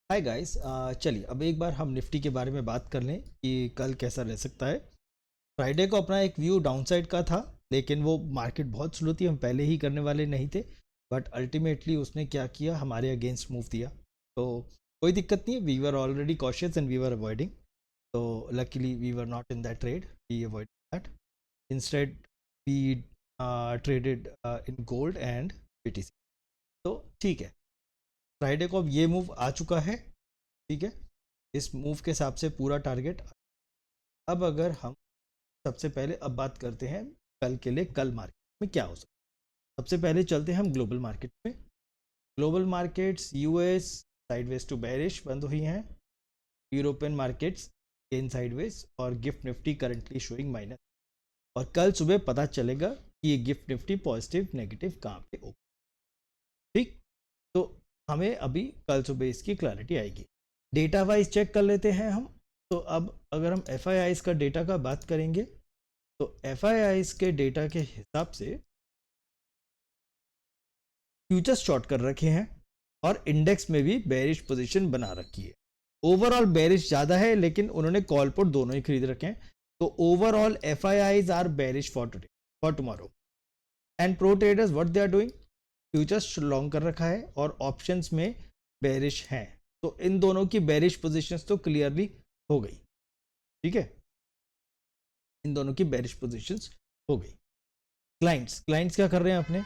Hi guys. चलिए अब एक बार हम निफ्टी के बारे में बात कर लें कि कल कैसा रह सकता है। फ्राइडे को अपना एक व्यू डाउनसाइड का था, लेकिन वो मार्केट बहुत स्लो थी, हम पहले ही करने वाले नहीं थे। बट अल्टीमेटली उसने क्या किया, हमारे अगेंस्ट मूव दिया। तो कोई दिक्कत नहीं है, we were already cautious and we were avoiding. तो luckily we were not in that trade, we avoid that. Instead we traded in gold and BTC। तो ठीक है, फ्राइडे को अब ये मूव आ चुका है। ठीक है, इस मूव के हिसाब से पूरा टारगेट। अब अगर हम सबसे पहले अब बात करते हैं कल के लिए, कल मार्केट में क्या हो सकता है। सबसे पहले चलते हैं हम ग्लोबल मार्केट में। Global markets US sideways to bearish बंद हुई हैं। यूरोपियन मार्केट्स गेन साइडवेज और GIFT Nifty currently showing minus. और कल सुबह पता चलेगा कि ये गिफ्ट निफ्टी पॉजिटिव नेगेटिव कहाँ पे ओपन। ठीक, तो हमें अभी कल सुबह इसकी क्लैरिटी आएगी। डेटा वाइज चेक कर लेते हैं हम। तो अब अगर हम FIIs का डेटा का बात करेंगे तो FIIs के डेटा के हिसाब से फ्यूचर्स शॉर्ट कर रखे हैं और इंडेक्स में भी बेरिश पोजीशन बना रखी है। ओवरऑल बेरिश ज़्यादा है, लेकिन उन्होंने कॉल पुट दोनों ही खरीद रखे हैं। तो overall FIIs are bearish for today, for tomorrow. And pro traders what they are doing, futures long कर रखा है और ऑप्शंस में बेरिश हैं। तो इन दोनों की बेरिश पोजीशंस तो क्लियरली हो गई। ठीक है, इन दोनों की बेरिश पोजीशंस हो गई। क्लाइंट्स क्या कर रहे हैं, अपने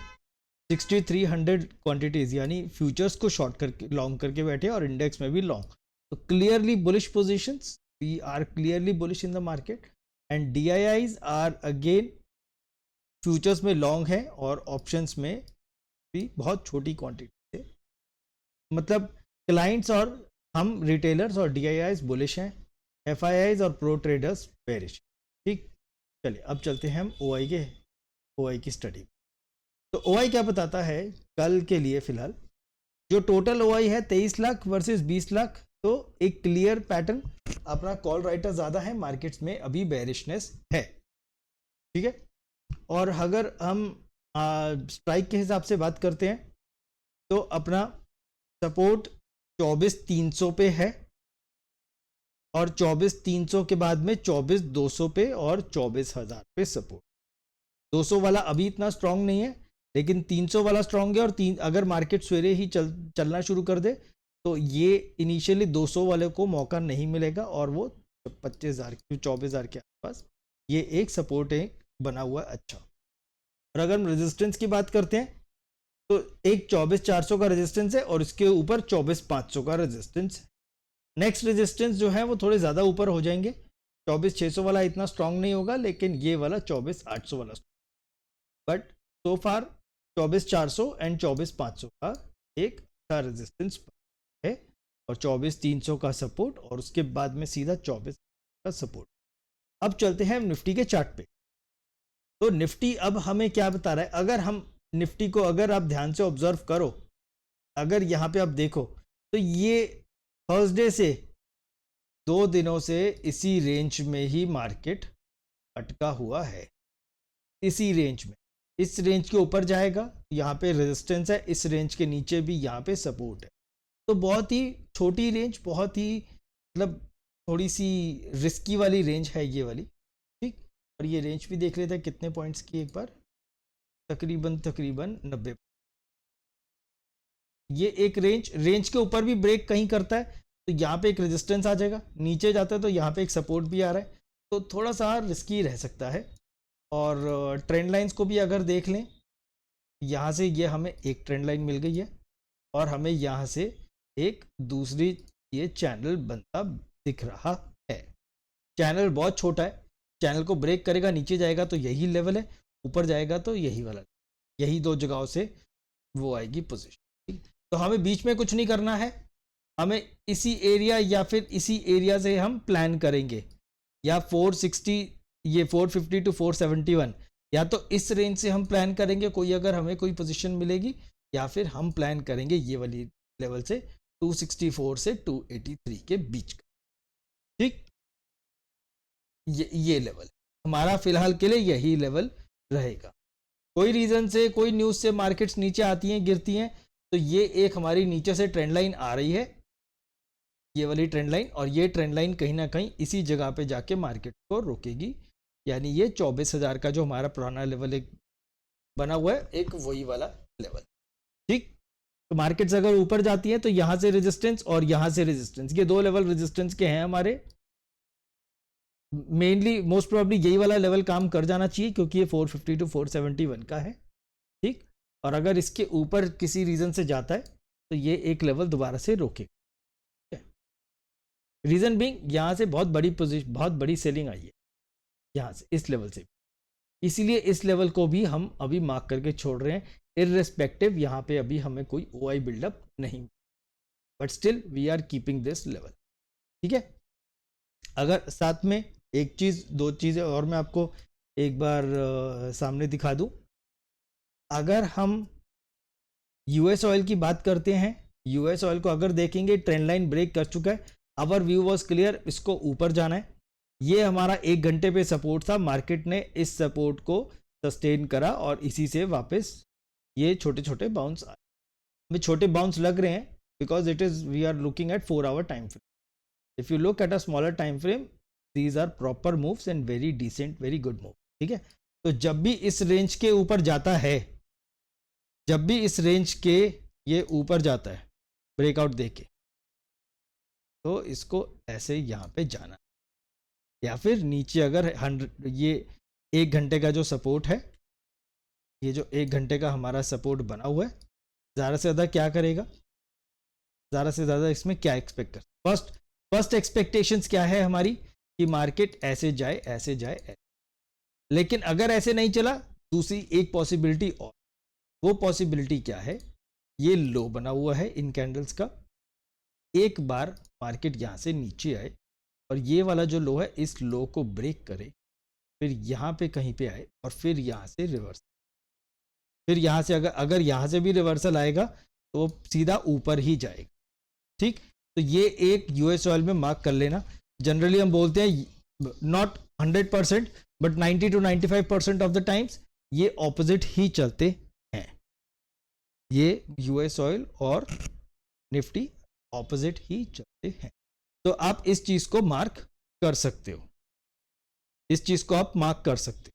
6300 क्वांटिटीज यानी फ्यूचर्स को शॉर्ट करके लॉन्ग करके बैठे और इंडेक्स में भी लॉन्ग। तो clearly bullish positions, we are clearly bullish in the market. And DIIs are again futures में लॉन्ग है और ऑप्शंस में भी बहुत छोटी क्वांटिटी से। मतलब क्लाइंट्स और हम रिटेलर्स और DIIs बुलिश हैं, FIIs और प्रो ट्रेडर्स बेरिश। ठीक, चलिए अब चलते हैं हम OI की स्टडी। तो OI क्या बताता है कल के लिए फिलहाल। जो टोटल OI है 23 लाख वर्सेस 20 लाख। तो एक क्लियर पैटर्न, अपना कॉल राइटर ज़्यादा है, मार्केट्स में अभी बेरिशनेस है। ठीक है, और अगर हम स्ट्राइक के हिसाब से बात करते हैं तो अपना सपोर्ट 24,300 पे है और 24,300 के बाद में 24,200 पे और 24,000 पे सपोर्ट। 200 वाला अभी इतना स्ट्रांग नहीं है, लेकिन 300 वाला स्ट्रांग है। और अगर मार्केट सवेरे ही चलना शुरू कर दे तो ये इनिशियली 200 वाले को मौका नहीं मिलेगा और वो 25,000 24,000 के आसपास ये एक सपोर्ट बना हुआ है। अच्छा, और अगर हम रेजिस्टेंस की बात करते हैं तो एक 24,400 का रेजिस्टेंस है और इसके ऊपर 24,500 का रेजिस्टेंस है। नेक्स्ट रेजिस्टेंस जो है वो थोड़े ज़्यादा ऊपर हो जाएंगे। 24,600 वाला इतना स्ट्रांग नहीं होगा, लेकिन ये वाला 24,800 वाला। बट सो फार 24,400 एंड 24,500 का एक अच्छा रेजिस्टेंस है और 24,300 का सपोर्ट और उसके बाद में सीधा 24 का सपोर्ट। अब चलते हैं निफ्टी के चार्ट पे। तो निफ्टी अब हमें क्या बता रहा है, अगर हम निफ्टी को अगर आप ध्यान से ऑब्जर्व करो, अगर यहाँ पे आप देखो तो ये थर्सडे से 2 दिनों से इसी रेंज में ही मार्केट अटका हुआ है। इसी रेंज में, इस रेंज के ऊपर जाएगा, यहाँ पे रेजिस्टेंस है, इस रेंज के नीचे भी यहाँ पे सपोर्ट है। तो बहुत ही छोटी रेंज, बहुत ही मतलब थोड़ी सी रिस्की वाली रेंज है ये वाली। ठीक, और ये रेंज भी देख लेते हैं कितने पॉइंट्स की एक बार, तकरीबन 90। ये एक रेंज के ऊपर भी ब्रेक कहीं करता है तो यहाँ पे एक रेजिस्टेंस आ जाएगा, नीचे जाता है तो यहाँ पे एक सपोर्ट भी आ रहा है। तो थोड़ा सा रिस्की रह सकता है। और ट्रेंड लाइंस को भी अगर देख लें, यहाँ से ये हमें एक ट्रेंड लाइन मिल गई है और हमें यहाँ से एक दूसरी ये चैनल बनता दिख रहा है। चैनल बहुत छोटा है, चैनल को ब्रेक करेगा, नीचे जाएगा तो यही लेवल है, ऊपर जाएगा तो यही वाला, यही दो जगहों से वो आएगी पोजीशन। तो हमें बीच में कुछ नहीं करना है, हमें इसी एरिया या फिर इसी एरिया से हम प्लान करेंगे, या 460, ये 450 टू 471, या तो इस रेंज से हम प्लान करेंगे कोई, अगर हमें कोई पोजीशन मिलेगी, या फिर हम प्लान करेंगे ये वाली लेवल से 264 से 283 के बीच का। ठीक, ये लेवल हमारा फिलहाल के लिए यही लेवल रहेगा। कोई रीजन से, कोई न्यूज से मार्केट्स नीचे आती हैं, गिरती हैं, तो ये एक हमारी नीचे से ट्रेंड लाइन आ रही है ये वाली ट्रेंड लाइन, और ये ट्रेंड लाइन कहीं ना कहीं इसी जगह पे जाके मार्केट को रोकेगी, यानी ये 24,000 का जो हमारा पुराना लेवल एक बना हुआ है, एक वही वाला लेवल। ठीक, तो मार्केट्स अगर ऊपर जाती है तो यहां से रेजिस्टेंस और यहां से रेजिस्टेंस, ये दो लेवल रेजिस्टेंस के हैं हमारे। मेनली मोस्ट प्रोबेबली यही वाला लेवल काम कर जाना चाहिए, क्योंकि ये 450 टू 471 का है। ठीक, और अगर इसके ऊपर किसी रीजन से जाता है तो ये एक लेवल दोबारा से रोकेगा। रीजन बीइंग यहां से बहुत बड़ी पोजीशन, बहुत बड़ी सेलिंग आई है यहां से, इस लेवल से, इसीलिए इस लेवल को भी हम अभी मार्क करके छोड़ रहे हैं। इररेस्पेक्टिव यहाँ पे अभी हमें कोई OI बिल्डअप नहीं, but still we are keeping this level. ठीक है, अगर साथ में एक चीज, दो चीजें और मैं आपको एक बार सामने दिखा दूं। अगर हम यूएस ऑयल की बात करते हैं, यूएस ऑयल को अगर देखेंगे, ट्रेंड लाइन ब्रेक कर चुका है, आवर व्यू वाज क्लियर, इसको ऊपर जाना है। ये हमारा 1 घंटे पे सपोर्ट था, मार्केट ने इस सपोर्ट को सस्टेन करा और इसी से वापस ये छोटे छोटे बाउंस आए। हमें छोटे बाउंस लग रहे हैं because it is, we are looking at 4 hour time frame. If you look at a smaller time frame, these are proper moves and very decent, very good move. ठीक है, तो जब भी इस रेंज के ऊपर जाता है, जब भी इस रेंज के ये ऊपर जाता है ब्रेकआउट देके, तो इसको ऐसे यहाँ पे जाना, या फिर नीचे अगर 100, ये 1 घंटे का जो सपोर्ट है, ये जो 1 घंटे का हमारा सपोर्ट बना हुआ है, ज़्यादा से ज़्यादा क्या करेगा, ज़्यादा से ज़्यादा इसमें क्या एक्सपेक्ट कर, फर्स्ट एक्सपेक्टेशंस क्या है हमारी, कि मार्केट ऐसे जाए ऐसे जाए ऐसे। लेकिन अगर ऐसे नहीं चला, दूसरी एक पॉसिबिलिटी और, वो पॉसिबिलिटी क्या है, ये लो बना हुआ है इन कैंडल्स का, एक बार मार्केट यहाँ से नीचे आए और ये वाला जो लो है इस लो को ब्रेक करे, फिर यहाँ पे कहीं पे आए और फिर यहाँ से रिवर्स, फिर यहाँ से अगर यहाँ से भी रिवर्सल आएगा तो सीधा ऊपर ही जाएगा। ठीक, तो ये एक यूएस ऑयल में मार्क कर लेना। जनरली हम बोलते हैं not 100% but 90 to 95% of the times ये ऑपोजिट ही चलते हैं, ये यूएस ऑयल और निफ्टी ऑपोजिट ही चलते हैं। तो आप इस चीज को मार्क कर सकते हो, इस चीज को आप मार्क कर सकते हो।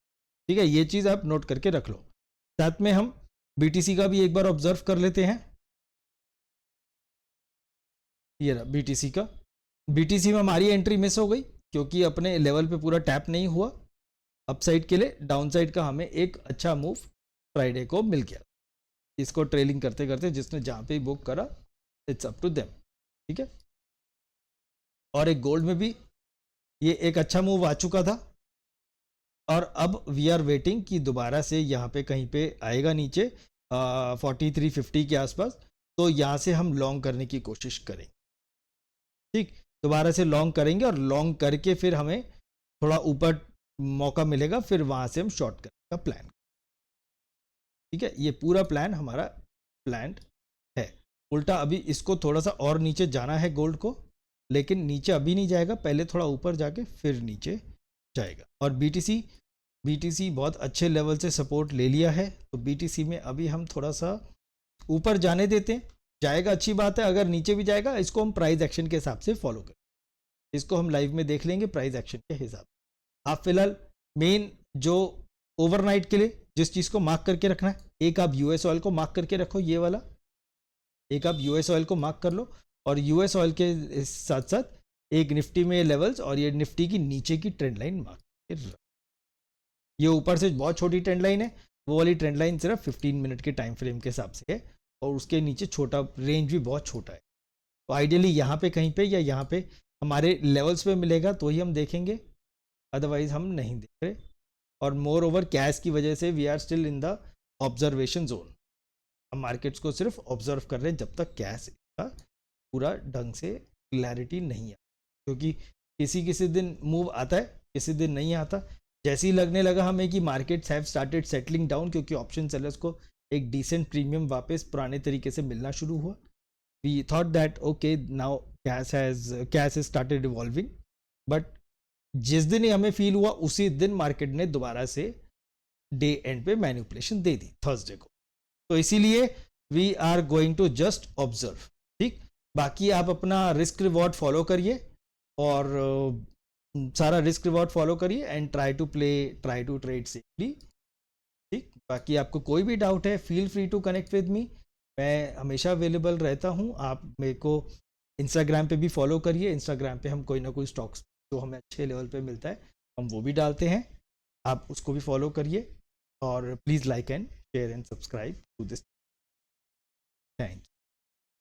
ठीक है, ये चीज आप नोट करके रख लो। साथ में हम बीटीसी का भी एक बार ऑब्जर्व कर लेते हैं। ये रहा बीटीसी का, बीटीसी में हमारी एंट्री मिस हो गई क्योंकि अपने लेवल पे पूरा टैप नहीं हुआ अपसाइड के लिए। डाउनसाइड का हमें एक अच्छा मूव फ्राइडे को मिल गया, इसको ट्रेलिंग करते करते जिसने जहां पे बुक करा, इट्स अप टू देम। ठीक है, और एक गोल्ड में भी ये एक अच्छा मूव आ चुका था और अब वी आर वेटिंग कि दोबारा से यहाँ पे कहीं पे आएगा नीचे 4350 के आसपास, तो यहाँ से हम लॉन्ग करने की कोशिश करेंगे। ठीक, दोबारा से लॉन्ग करेंगे और लॉन्ग करके फिर हमें थोड़ा ऊपर मौका मिलेगा, फिर वहाँ से हम शॉर्ट करने का प्लान। ठीक है, ये पूरा प्लान हमारा प्लान है। उल्टा अभी इसको थोड़ा सा और नीचे जाना है गोल्ड को, लेकिन नीचे अभी नहीं जाएगा, पहले थोड़ा ऊपर जाके फिर नीचे जाएगा। और बीटीसी बहुत अच्छे लेवल से सपोर्ट ले लिया है, तो बीटीसी में अभी हम थोड़ा सा ऊपर जाने देते हैं। जाएगा अच्छी बात है, अगर नीचे भी जाएगा इसको हम प्राइस एक्शन के हिसाब से फॉलो करें, इसको हम लाइव में देख लेंगे प्राइस एक्शन के हिसाब से। आप फिलहाल मेन जो ओवरनाइट के लिए जिस चीज़ को मार्क करके रखना है, एक आप यूएस ऑयल को मार्क करके रखो, ये वाला एक आप यूएस ऑयल को मार्क कर लो, और यूएस ऑयल के साथ साथ एक निफ्टी में लेवल्स और ये निफ्टी की नीचे की ट्रेंड लाइन मार्क कर। ये ऊपर से बहुत छोटी ट्रेंड लाइन है, वो वाली ट्रेंड लाइन सिर्फ 15 मिनट के टाइम फ्रेम के हिसाब से है, और उसके नीचे छोटा रेंज भी बहुत छोटा है। तो आइडियली यहाँ पे कहीं पे या यहाँ पे हमारे लेवल्स पे मिलेगा तो ही हम देखेंगे, अदरवाइज हम नहीं देख रहे। और मोर ओवर कैश की वजह से we are still in the observation zone, हम मार्केट्स को सिर्फ ऑब्जर्व कर रहे हैं जब तक कैश का पूरा ढंग से क्लैरिटी नहीं है, क्योंकि किसी दिन मूव आता है, किसी दिन नहीं आता। जैसे ही लगने लगा हमें कि markets have started settling down, क्योंकि ऑप्शन सेलर्स को एक डिसेंट प्रीमियम वापस पुराने तरीके से मिलना शुरू हुआ, we thought that okay now cash has started evolving. But जिस दिन ही हमें फील हुआ उसी दिन मार्केट ने दोबारा से डे एंड पे मैनिपुलेशन दे दी थर्सडे को। तो इसीलिए we are going to just observe. ठीक, बाकी आप अपना रिस्क रिवॉर्ड फॉलो करिए और सारा रिस्क रिवॉर्ड फॉलो करिए and try to trade safely. ठीक, बाकी आपको कोई भी डाउट है feel free to connect with me, मैं हमेशा अवेलेबल रहता हूँ। आप मेरे को इंस्टाग्राम पे भी फॉलो करिए, इंस्टाग्राम पे हम कोई ना कोई स्टॉक्स जो हमें अच्छे लेवल पे मिलता है हम वो भी डालते हैं, आप उसको भी फॉलो करिए और please like and share and subscribe to this. Thank you.